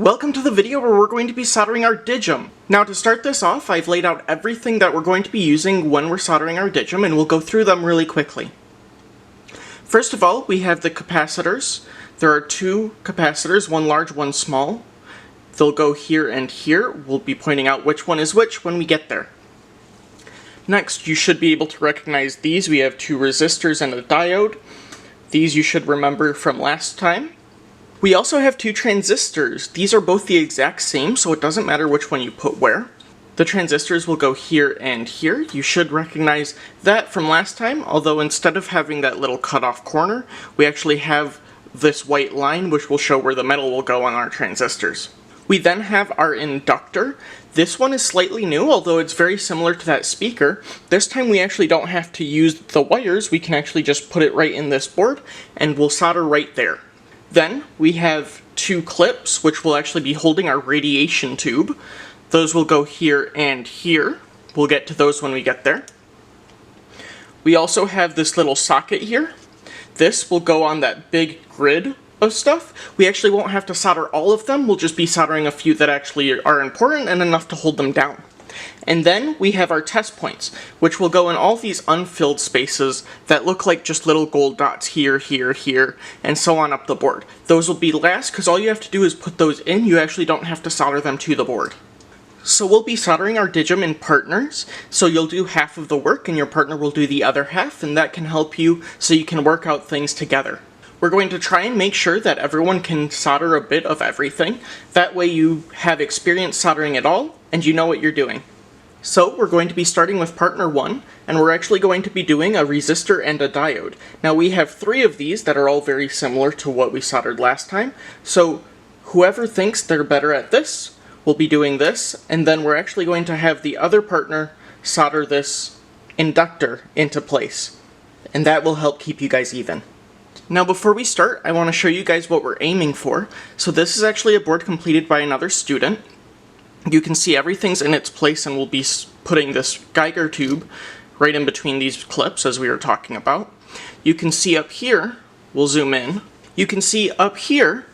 Welcome to the video where we're going to be soldering our DIYgm. Now to start this off, I've laid out everything that we're going to be using when we're soldering our DIYgm, and we'll go through them really quickly. First of all, we have the capacitors. There are two capacitors, one large, one small. They'll go here and here. We'll be pointing out which one is which when we get there. Next, you should be able to recognize these. We have two resistors and a diode. These you should remember from last time. We also have two transistors. These are both the exact same, so it doesn't matter which one you put where. The transistors will go here and here. You should recognize that from last time, although instead of having that little cut-off corner, we actually have this white line which will show where the metal will go on our transistors. We then have our inductor. This one is slightly new, although it's very similar to that speaker. This time we actually don't have to use the wires. We can actually just put it right in this board, and we'll solder right there. Then we have two clips, which will actually be holding our radiation tube. Those will go here and here. We'll get to those when we get there. We also have this little socket here. This will go on that big grid of stuff. We actually won't have to solder all of them. We'll just be soldering a few that actually are important and enough to hold them down. And then we have our test points, which will go in all these unfilled spaces that look like just little gold dots here, here, here, and so on up the board. Those will be last because all you have to do is put those in. You actually don't have to solder them to the board. So we'll be soldering our DIYgm in partners, so you'll do half of the work and your partner will do the other half, and that can help you so you can work out things together. We're going to try and make sure that everyone can solder a bit of everything. That way you have experience soldering it all, and you know what you're doing. So we're going to be starting with partner 1, and we're actually going to be doing a resistor and a diode. Now we have 3 of these that are all very similar to what we soldered last time, so whoever thinks they're better at this will be doing this, and then we're actually going to have the other partner solder this inductor into place, and that will help keep you guys even. Now before we start, I want to show you guys what we're aiming for. So this is actually a board completed by another student. You can see everything's in its place, and we'll be putting this Geiger tube right in between these clips as we were talking about. You can see up here, we'll zoom in, you can see up here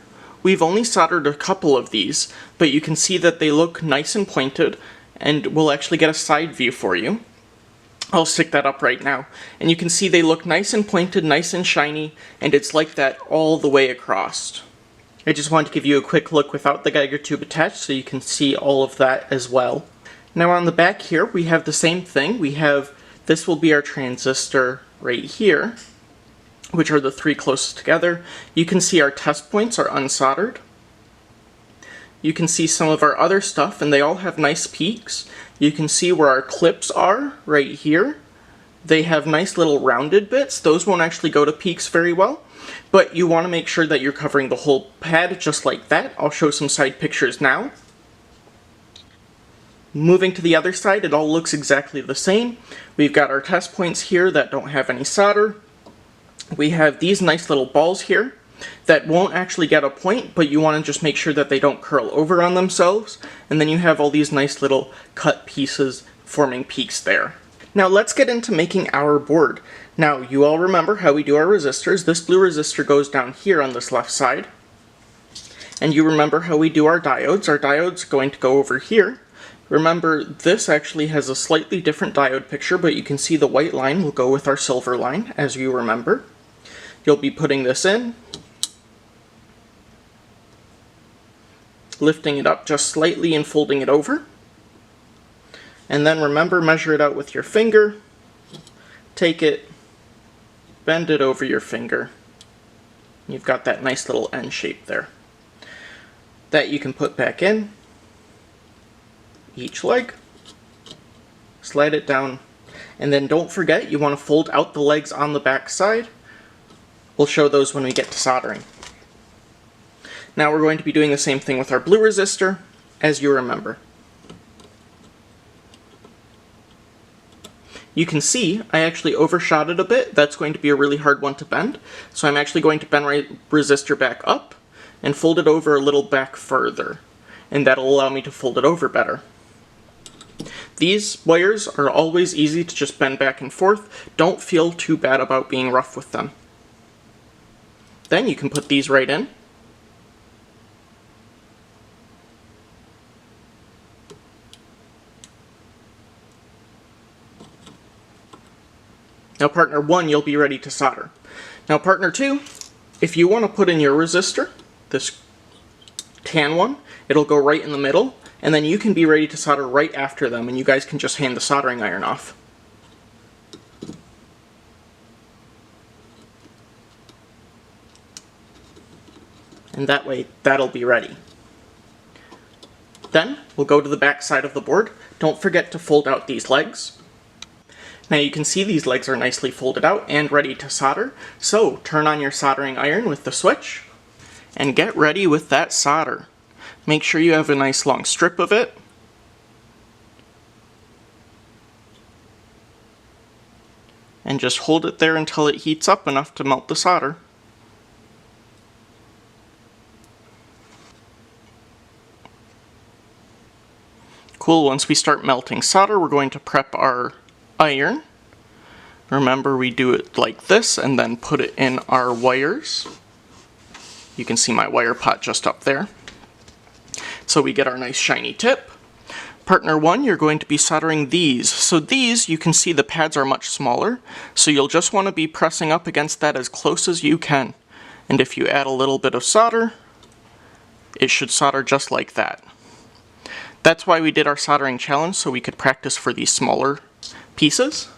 we've only soldered a couple of these, but you can see that they look nice and pointed, and we'll actually get a side view for you. I'll stick that up right now, and you can see they look nice and pointed, nice and shiny, and it's like that all the way across. I just wanted to give you a quick look without the Geiger tube attached so you can see all of that as well. Now on the back here we have the same thing. This will be our transistor right here, which are the 3 closest together. You can see our test points are unsoldered. You can see some of our other stuff, and they all have nice peaks. You can see where our clips are right here. They have nice little rounded bits. Those won't actually go to peaks very well, but you want to make sure that you're covering the whole pad just like that. I'll show some side pictures now. Moving to the other side, it all looks exactly the same. We've got our test points here that don't have any solder. We have these nice little balls here that won't actually get a point, but you want to just make sure that they don't curl over on themselves. And then you have all these nice little cut pieces forming peaks there. Now let's get into making our board. Now you all remember how we do our resistors. This blue resistor goes down here on this left side. And you remember how we do our diodes. Our diode's going to go over here. Remember, this actually has a slightly different diode picture, but you can see the white line will go with our silver line, as you remember. You'll be putting this in, lifting it up just slightly and folding it over. And then remember, measure it out with your finger, take it, bend it over your finger. You've got that nice little N shape there. That you can put back in each leg, slide it down, and then don't forget you want to fold out the legs on the back side. We'll show those when we get to soldering. Now we're going to be doing the same thing with our blue resistor, as you remember. You can see I actually overshot it a bit. That's going to be a really hard one to bend. So I'm actually going to bend my resistor back up and fold it over a little back further. And that'll allow me to fold it over better. These wires are always easy to just bend back and forth. Don't feel too bad about being rough with them. Then you can put these right in. Now partner 1, you'll be ready to solder. Now partner 2, if you want to put in your resistor, this tan one, it'll go right in the middle, and then you can be ready to solder right after them, and you guys can just hand the soldering iron off. And that way, that'll be ready. Then, we'll go to the back side of the board. Don't forget to fold out these legs. Now you can see these legs are nicely folded out and ready to solder. So, turn on your soldering iron with the switch, and get ready with that solder. Make sure you have a nice long strip of it. And just hold it there until it heats up enough to melt the solder. Cool, once we start melting solder, we're going to prep our iron. Remember, we do it like this and then put it in our wires. You can see my wire pot just up there. So we get our nice shiny tip. Partner 1, you're going to be soldering these. So these, you can see the pads are much smaller, so you'll just want to be pressing up against that as close as you can. And if you add a little bit of solder, it should solder just like that. That's why we did our soldering challenge, so we could practice for these smaller pieces.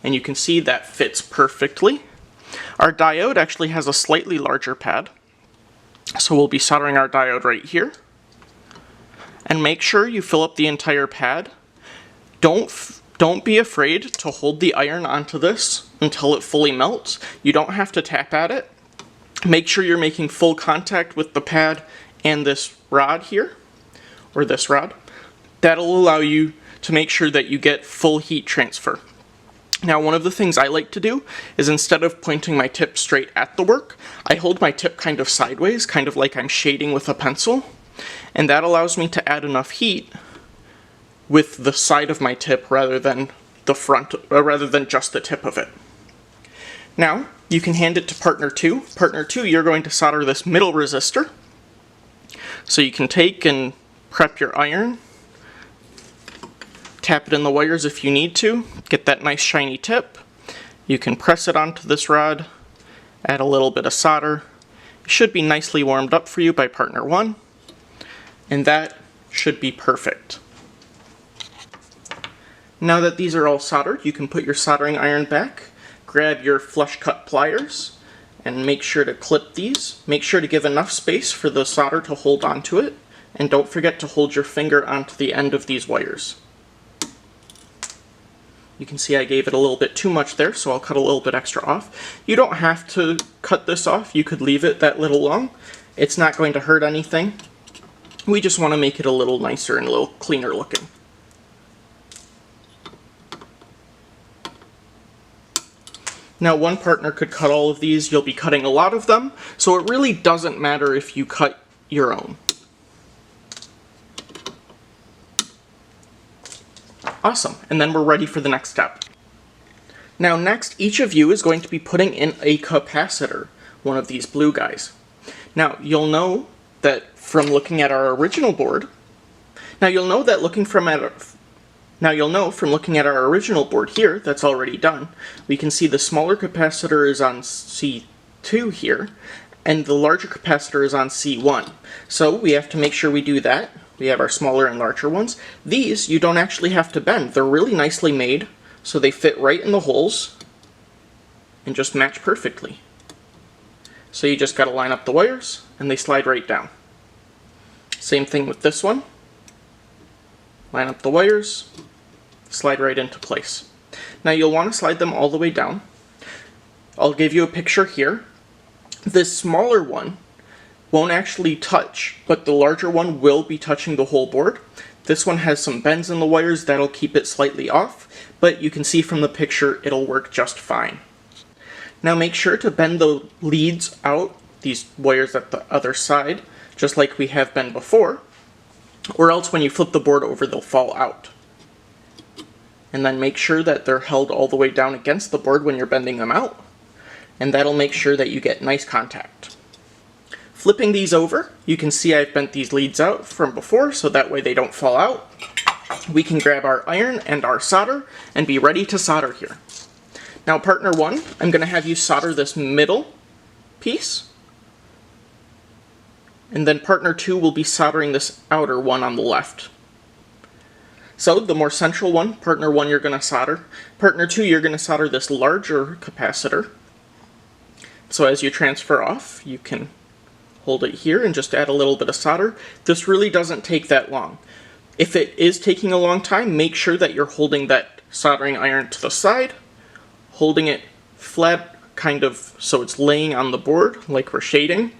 And you can see that fits perfectly. Our diode actually has a slightly larger pad, so we'll be soldering our diode right here. And make sure you fill up the entire pad. Don't be afraid to hold the iron onto this until it fully melts. You don't have to tap at it. Make sure you're making full contact with the pad and this rod here, or this rod. That'll allow you to make sure that you get full heat transfer. Now, one of the things I like to do is, instead of pointing my tip straight at the work, I hold my tip kind of sideways, kind of like I'm shading with a pencil, and that allows me to add enough heat with the side of my tip rather than the front, rather than just the tip of it. Now, you can hand it to partner 2. Partner 2, you're going to solder this middle resistor. So you can take and prep your iron, tap it in the wires if you need to, get that nice shiny tip. You can press it onto this rod, add a little bit of solder. It should be nicely warmed up for you by partner 1, and that should be perfect. Now that these are all soldered, you can put your soldering iron back, grab your flush cut pliers, and make sure to clip these. Make sure to give enough space for the solder to hold onto it, and don't forget to hold your finger onto the end of these wires. You can see I gave it a little bit too much there, so I'll cut a little bit extra off. You don't have to cut this off, you could leave it that little long. It's not going to hurt anything. We just want to make it a little nicer and a little cleaner looking. Now, one partner could cut all of these. You'll be cutting a lot of them, so it really doesn't matter if you cut your own. Awesome, and then we're ready for the next step. Now next, each of you is going to be putting in a capacitor, one of these blue guys. Now you'll know that from looking at our original board, from looking at our original board here, that's already done, we can see the smaller capacitor is on C2 here, and the larger capacitor is on C1. So we have to make sure we do that. We have our smaller and larger ones. These, you don't actually have to bend. They're really nicely made, so they fit right in the holes and just match perfectly. So you just gotta line up the wires, and they slide right down. Same thing with this one. Line up the wires, slide right into place. Now you'll want to slide them all the way down. I'll give you a picture here. This smaller one won't actually touch, but the larger one will be touching the whole board. This one has some bends in the wires that'll keep it slightly off, but you can see from the picture it'll work just fine. Now make sure to bend the leads out, these wires at the other side, just like we have been before, or else when you flip the board over they'll fall out. And then make sure that they're held all the way down against the board when you're bending them out, and that'll make sure that you get nice contact. Flipping these over, you can see I've bent these leads out from before, so that way they don't fall out. We can grab our iron and our solder and be ready to solder here. Now partner 1, I'm going to have you solder this middle piece. And then partner 2 will be soldering this outer one on the left. So the more central one, partner 1, you're going to solder. Partner 2, you're going to solder this larger capacitor. So as you transfer off, you can hold it here and just add a little bit of solder. This really doesn't take that long. If it is taking a long time, make sure that you're holding that soldering iron to the side, holding it flat, kind of so it's laying on the board like we're shading.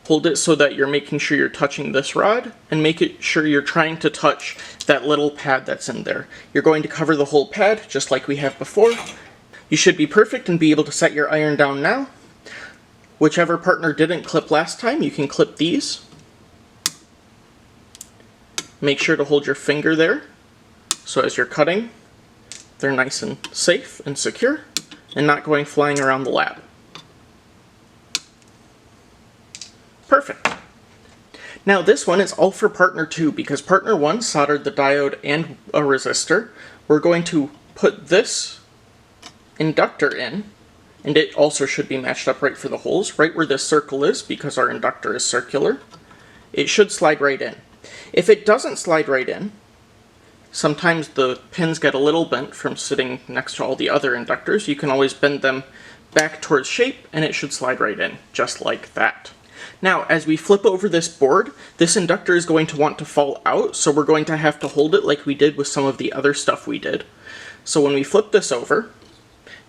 Hold it so that you're making sure you're touching this rod, and make it sure you're trying to touch that little pad that's in there. You're going to cover the whole pad just like we have before. You should be perfect and be able to set your iron down now. Whichever partner didn't clip last time, you can clip these. Make sure to hold your finger there, so as you're cutting, they're nice and safe and secure, and not going flying around the lab. Perfect. Now this one is all for partner 2, because partner 1 soldered the diode and a resistor. We're going to put this inductor in, and it also should be matched up right for the holes, right where this circle is, because our inductor is circular. It should slide right in. If it doesn't slide right in, sometimes the pins get a little bent from sitting next to all the other inductors. You can always bend them back towards shape, and it should slide right in, just like that. Now, as we flip over this board, this inductor is going to want to fall out, so we're going to have to hold it like we did with some of the other stuff we did. So when we flip this over,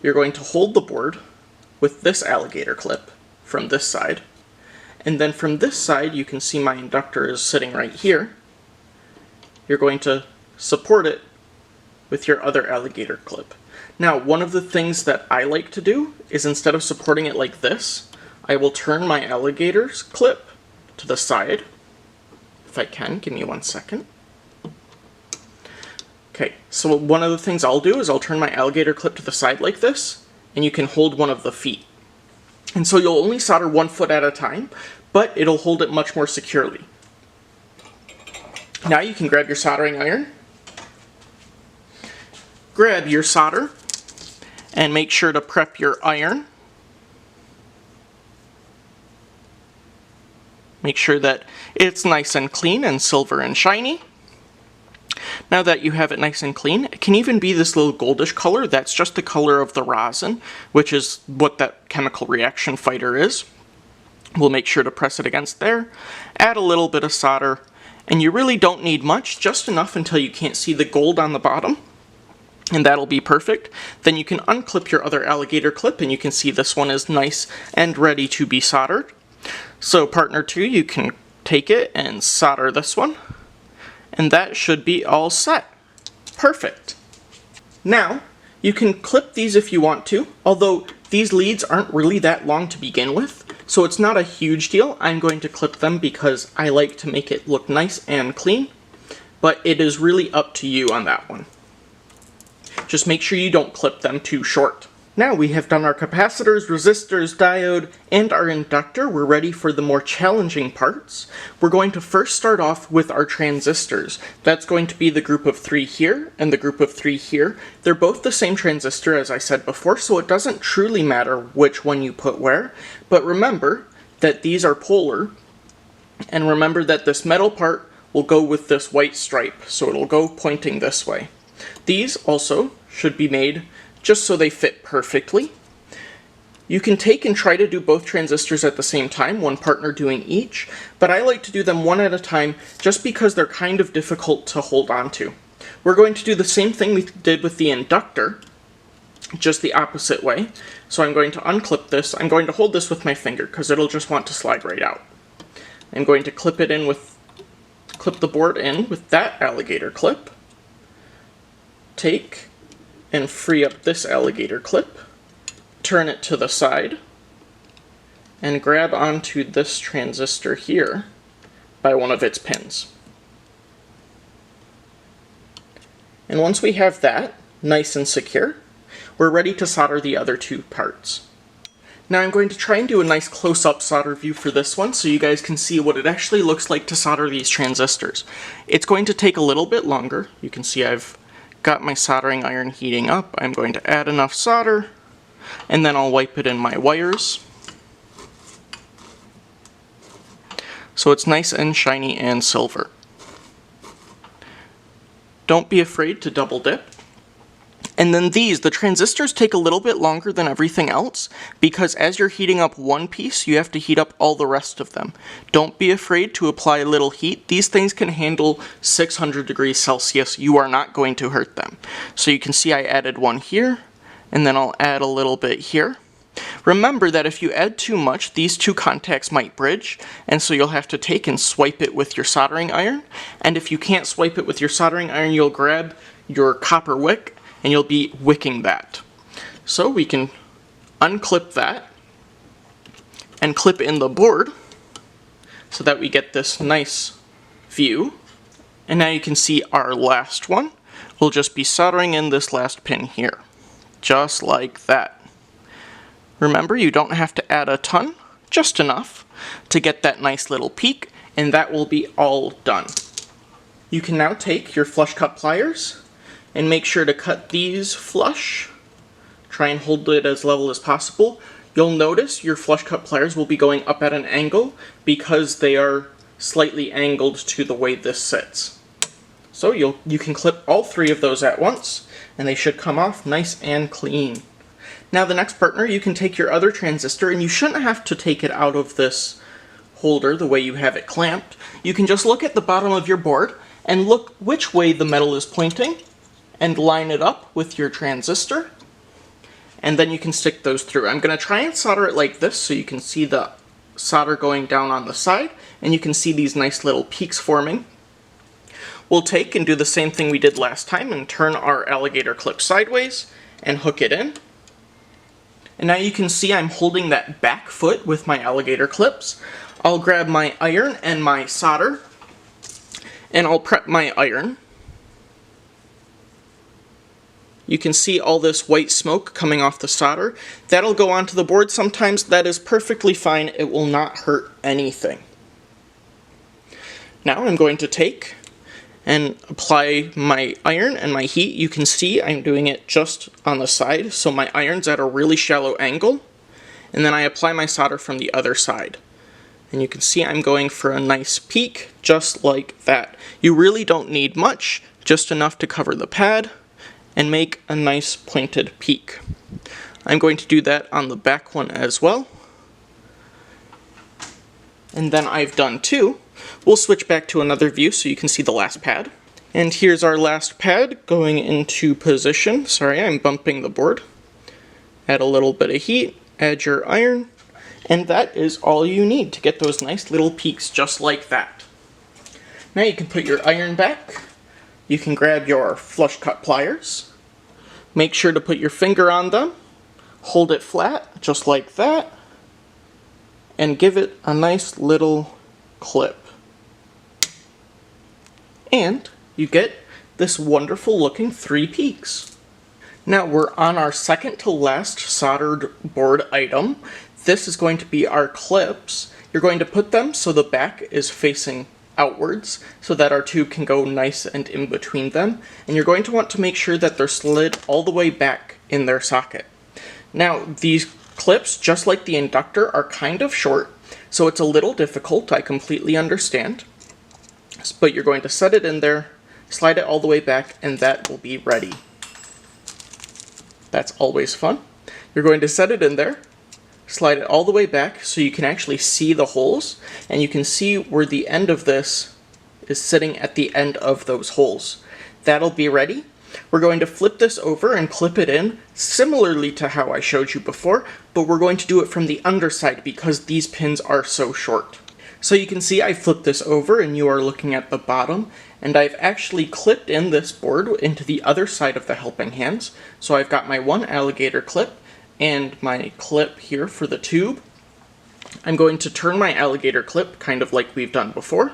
you're going to hold the board with this alligator clip from this side. And then from this side, you can see my inductor is sitting right here. You're going to support it with your other alligator clip. Now, one of the things that I like to do is, instead of supporting it like this, I will turn my alligator's clip to the side. If I can, give me 1 second. Okay, so one of the things I'll do is I'll turn my alligator clip to the side like this, and you can hold one of the feet. And so you'll only solder 1 foot at a time, but it'll hold it much more securely. Now you can grab your soldering iron, grab your solder, and make sure to prep your iron. Make sure that it's nice and clean and silver and shiny. Now that you have it nice and clean, it can even be this little goldish color. That's just the color of the rosin, which is what that chemical reaction fighter is. We'll make sure to press it against there, add a little bit of solder, and you really don't need much, just enough until you can't see the gold on the bottom, and that'll be perfect. Then you can unclip your other alligator clip, and you can see this one is nice and ready to be soldered. So partner 2, you can take it and solder this one, and that should be all set. Perfect. Now, you can clip these if you want to, although these leads aren't really that long to begin with, so it's not a huge deal. I'm going to clip them because I like to make it look nice and clean, but it is really up to you on that one. Just make sure you don't clip them too short. Now we have done our capacitors, resistors, diode, and our inductor. We're ready for the more challenging parts. We're going to first start off with our transistors. That's going to be the group of 3 here and the group of 3 here. They're both the same transistor, as I said before, so it doesn't truly matter which one you put where. But remember that these are polar, and remember that this metal part will go with this white stripe, so it'll go pointing this way. These also should be made just so they fit perfectly. You can take and try to do both transistors at the same time, one partner doing each, but I like to do them one at a time just because they're kind of difficult to hold on to. We're going to do the same thing we did with the inductor, just the opposite way. So I'm going to unclip this. I'm going to hold this with my finger because it'll just want to slide right out. I'm going to clip the board in with that alligator clip. Take and free up this alligator clip, turn it to the side, and grab onto this transistor here by one of its pins. And once we have that nice and secure, we're ready to solder the other 2 parts. Now I'm going to try and do a nice close-up solder view for this one so you guys can see what it actually looks like to solder these transistors. It's going to take a little bit longer. You can see I've got my soldering iron heating up. I'm going to add enough solder, and then I'll wipe it in my wires. So it's nice and shiny and silver. Don't be afraid to double dip. And then the transistors take a little bit longer than everything else because as you're heating up one piece, you have to heat up all the rest of them. Don't be afraid to apply a little heat. These things can handle 600 degrees Celsius. You are not going to hurt them. So you can see I added one here, and then I'll add a little bit here. Remember that if you add too much, these two contacts might bridge, and so you'll have to take and swipe it with your soldering iron. And if you can't swipe it with your soldering iron, you'll grab your copper wick and you'll be wicking that. So we can unclip that and clip in the board so that we get this nice view. And now you can see our last one. We'll just be soldering in this last pin here, just like that. Remember, you don't have to add a ton, just enough to get that nice little peak, and that will be all done. You can now take your flush cut pliers and make sure to cut these flush. Try and hold it as level as possible. You'll notice your flush cut pliers will be going up at an angle because they are slightly angled to the way this sits. So you can clip all three of those at once, and they should come off nice and clean. Now the next partner, you can take your other transistor, and you shouldn't have to take it out of this holder the way you have it clamped. You can just look at the bottom of your board and look which way the metal is pointing, and line it up with your transistor, and then you can stick those through. I'm going to try and solder it like this so you can see the solder going down on the side, and you can see these nice little peaks forming. We'll take and do the same thing we did last time and turn our alligator clip sideways and hook it in. And now you can see I'm holding that back foot with my alligator clips. I'll grab my iron and my solder, and I'll prep my iron. You can see all this white smoke coming off the solder. That'll go onto the board sometimes. That is perfectly fine. It will not hurt anything. Now I'm going to take and apply my iron and my heat. You can see I'm doing it just on the side, so my iron's at a really shallow angle. And then I apply my solder from the other side. And you can see I'm going for a nice peak, just like that. You really don't need much, just enough to cover the pad and make a nice pointed peak. I'm going to do that on the back one as well. And then I've done two. We'll switch back to another view so you can see the last pad. And here's our last pad going into position. Sorry, I'm bumping the board. Add a little bit of heat, add your iron, and that is all you need to get those nice little peaks just like that. Now you can put your iron back. You can grab your flush cut pliers, make sure to put your finger on them, hold it flat just like that, and give it a nice little clip. And you get this wonderful looking 3 peaks. Now we're on our second to last soldered board item. This is going to be our clips. You're going to put them so the back is facing outwards so that our tube can go nice and in between them, and you're going to want to make sure that they're slid all the way back in their socket. Now these clips, just like the inductor, are kind of short, so it's a little difficult, I completely understand, but you're going to set it in there, slide it all the way back, and that will be ready. That's always fun. You're going to set it in there, slide it all the way back so you can actually see the holes, and you can see where the end of this is sitting at the end of those holes. That'll be ready. We're going to flip this over and clip it in similarly to how I showed you before, but we're going to do it from the underside because these pins are so short. So you can see I flipped this over and you are looking at the bottom, and I've actually clipped in this board into the other side of the helping hands. So I've got my one alligator clip and my clip here for the tube. I'm going to turn my alligator clip kind of like we've done before.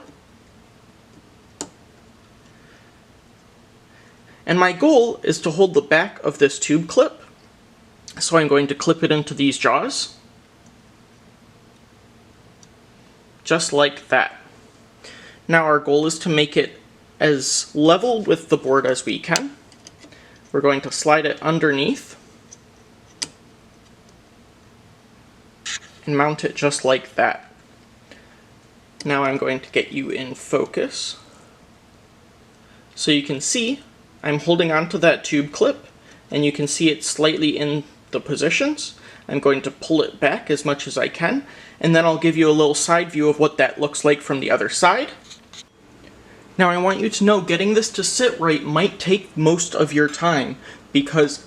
And my goal is to hold the back of this tube clip. So I'm going to clip it into these jaws. Just like that. Now our goal is to make it as level with the board as we can. We're going to slide it underneath and mount it just like that. Now I'm going to get you in focus. So you can see I'm holding onto that tube clip, and you can see it slightly in the positions. I'm going to pull it back as much as I can, and then I'll give you a little side view of what that looks like from the other side. Now I want you to know getting this to sit right might take most of your time, because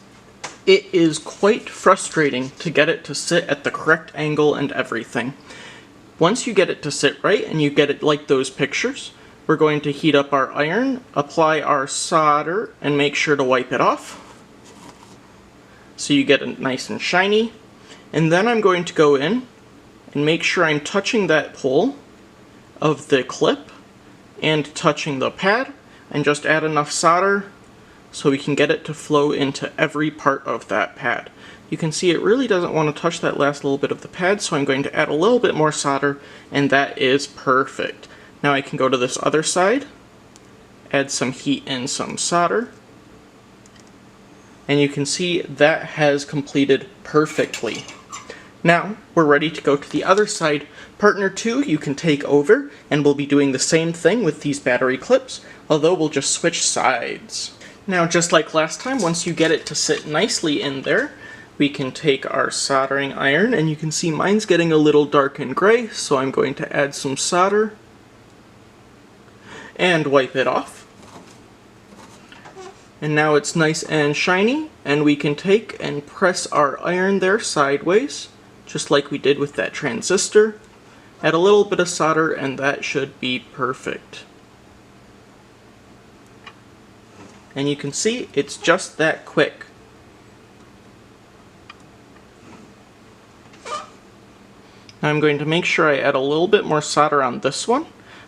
it is quite frustrating to get it to sit at the correct angle and everything. Once you get it to sit right and you get it like those pictures, we're going to heat up our iron, apply our solder, and make sure to wipe it off so you get it nice and shiny. And then I'm going to go in and make sure I'm touching that pole of the clip and touching the pad, and just add enough solder so we can get it to flow into every part of that pad. You can see it really doesn't want to touch that last little bit of the pad, so I'm going to add a little bit more solder, and that is perfect. Now I can go to this other side, add some heat and some solder, and you can see that has completed perfectly. Now we're ready to go to the other side. Partner 2 you can take over, and we'll be doing the same thing with these battery clips, although we'll just switch sides. Now just like last time, once you get it to sit nicely in there, we can take our soldering iron, and you can see mine's getting a little dark and gray, so I'm going to add some solder and wipe it off. And now it's nice and shiny, and we can take and press our iron there sideways, just like we did with that transistor. Add a little bit of solder, and that should be perfect. And you can see it's just that quick. Now I'm going to make sure I add a little bit more solder on this one,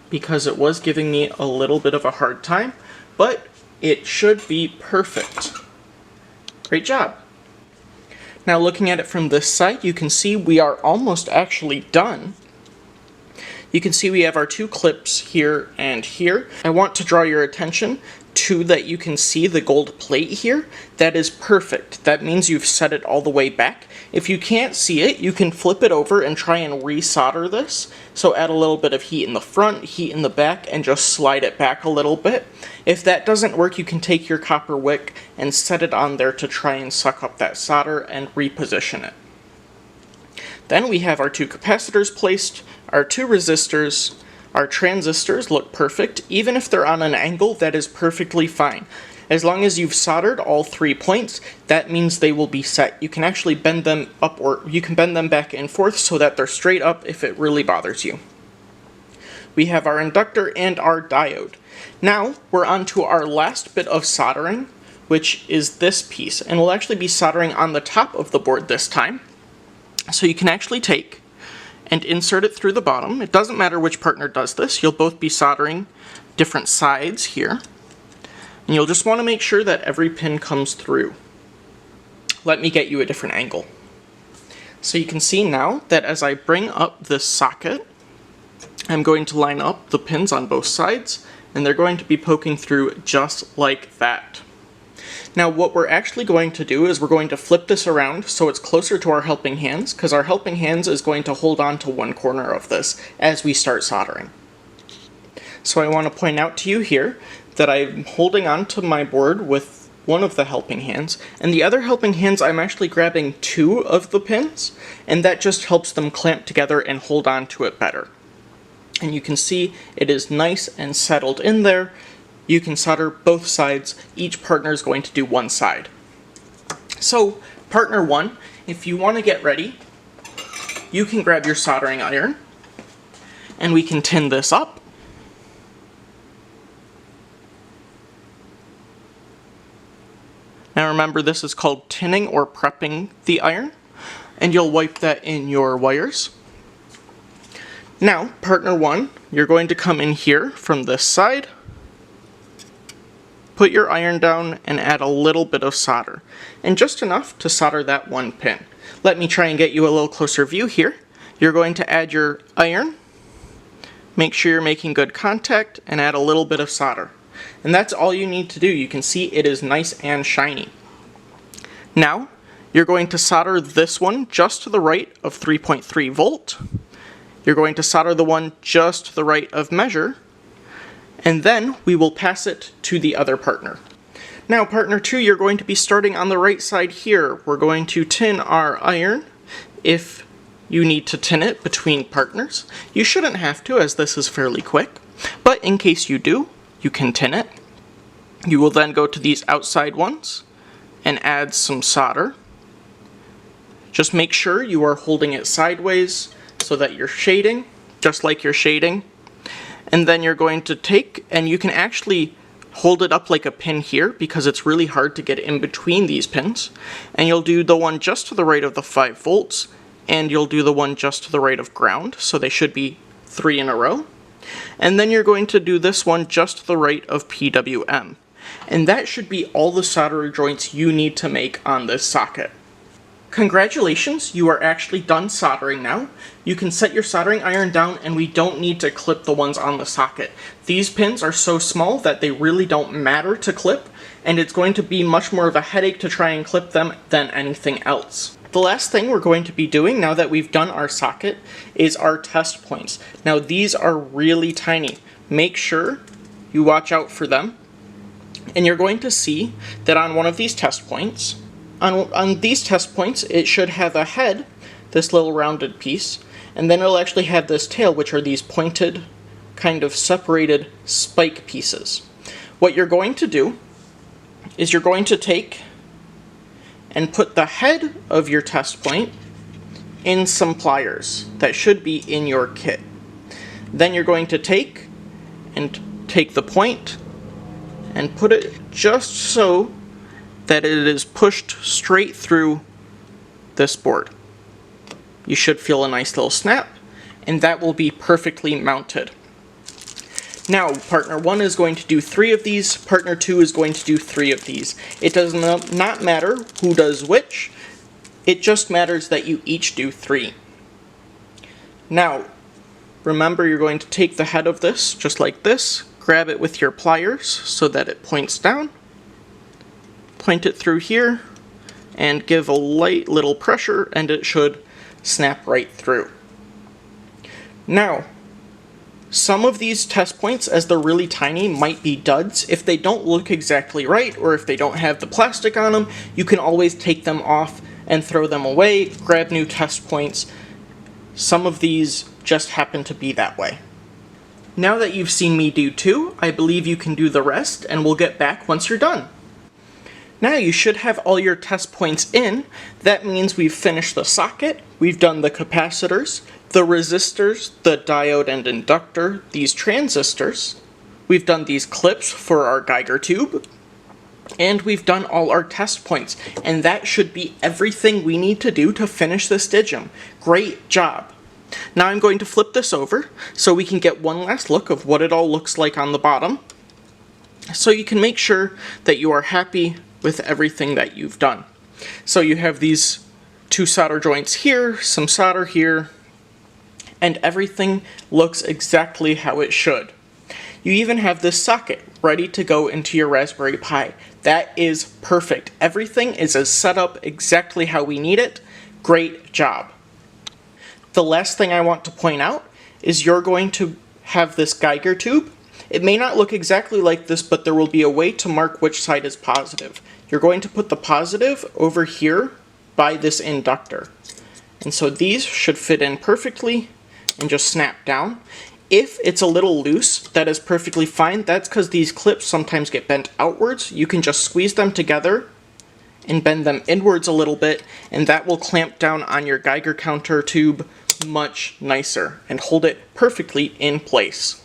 because it was giving me a little bit of a hard time, but it should be perfect. Great job. Now looking at it from this side, you can see we are almost actually done. You can see we have our two clips here and here. I want to draw your attention to that you can see the gold plate here. That is perfect. That means you've set it all the way back. If you can't see it, you can flip it over and try and re-solder this. So add a little bit of heat in the front, heat in the back, and just slide it back a little bit. If that doesn't work, you can take your copper wick and set it on there to try and suck up that solder and reposition it. Then we have our two capacitors placed, our two resistors. Our transistors look perfect. Even if they're on an angle, that is perfectly fine. As long as you've soldered all 3 points, that means they will be set. You can actually bend them up, or you can bend them back and forth so that they're straight up if it really bothers you. We have our inductor and our diode. Now we're on to our last bit of soldering, which is this piece, and we'll actually be soldering on the top of the board this time. So you can actually take and insert it through the bottom. It doesn't matter which partner does this. You'll both be soldering different sides here. And you'll just want to make sure that every pin comes through. Let me get you a different angle. So you can see now that as I bring up this socket, I'm going to line up the pins on both sides, and they're going to be poking through just like that. Now what we're actually going to do is we're going to flip this around so it's closer to our helping hands, because our helping hands is going to hold on to one corner of this as we start soldering. So I want to point out to you here that I'm holding on to my board with one of the helping hands, and the other helping hands I'm actually grabbing 2 of the pins, and that just helps them clamp together and hold on to it better. And you can see it is nice and settled in there. You can solder both sides. Each partner is going to do one side. So partner 1, if you want to get ready, you can grab your soldering iron, and we can tin this up. Now remember, this is called tinning or prepping the iron, and you'll wipe that in your wires. Now, partner 1, you're going to come in here from this side, put your iron down, and add a little bit of solder, and just enough to solder that one pin. Let me try and get you a little closer view here. You're going to add your iron, make sure you're making good contact, and add a little bit of solder. And that's all you need to do. You can see it is nice and shiny. Now, you're going to solder this one just to the right of 3.3 volt. You're going to solder the one just to the right of measure, and then we will pass it to the other partner. Now, partner 2, you're going to be starting on the right side here. We're going to tin our iron. If you need to tin it between partners, you shouldn't have to, as this is fairly quick, but in case you do, you can tin it. You will then go to these outside ones and add some solder. Just make sure you are holding it sideways so that you're shading, just like you're shading. And then you're going to take, and you can actually hold it up like a pin here because it's really hard to get in between these pins. And you'll do the one just to the right of the 5 volts, and you'll do the one just to the right of ground, so they should be 3 in a row. And then you're going to do this one just to the right of PWM. And that should be all the solder joints you need to make on this socket. Congratulations, you are actually done soldering now. You can set your soldering iron down and we don't need to clip the ones on the socket. These pins are so small that they really don't matter to clip, and it's going to be much more of a headache to try and clip them than anything else. The last thing we're going to be doing now that we've done our socket is our test points. Now these are really tiny. Make sure you watch out for them. And you're going to see that on one of these test points, on these test points, it should have a head, this little rounded piece, and then it'll actually have this tail, which are these pointed, kind of separated spike pieces. What you're going to do is you're going to take and put the head of your test point in some pliers that should be in your kit. Then you're going to take the point and put it just so that it is pushed straight through this board. You should feel a nice little snap, and that will be perfectly mounted. Now, partner 1 is going to do 3 of these, partner 2 is going to do 3 of these. It does not matter who does which, it just matters that you each do 3. Now, remember you're going to take the head of this, just like this, grab it with your pliers so that it points down, point it through here, and give a light little pressure and it should snap right through. Now, some of these test points, as they're really tiny, might be duds. If they don't look exactly right, or if they don't have the plastic on them, you can always take them off and throw them away, grab new test points. Some of these just happen to be that way. Now that you've seen me do 2, I believe you can do the rest, and we'll get back once you're done. Now you should have all your test points in. That means we've finished the socket, we've done the capacitors, the resistors, the diode and inductor, these transistors. We've done these clips for our Geiger tube. And we've done all our test points. And that should be everything we need to do to finish this DIYgm. Great job! Now I'm going to flip this over so we can get one last look of what it all looks like on the bottom. So you can make sure that you are happy with everything that you've done. So you have these 2 solder joints here, some solder here, and everything looks exactly how it should. You even have this socket ready to go into your Raspberry Pi. That is perfect. Everything is set up exactly how we need it. Great job. The last thing I want to point out is you're going to have this Geiger tube. It may not look exactly like this, but there will be a way to mark which side is positive. You're going to put the positive over here by this inductor. And so these should fit in perfectly and just snap down. If it's a little loose, that is perfectly fine. That's because these clips sometimes get bent outwards. You can just squeeze them together and bend them inwards a little bit, and that will clamp down on your Geiger counter tube much nicer and hold it perfectly in place.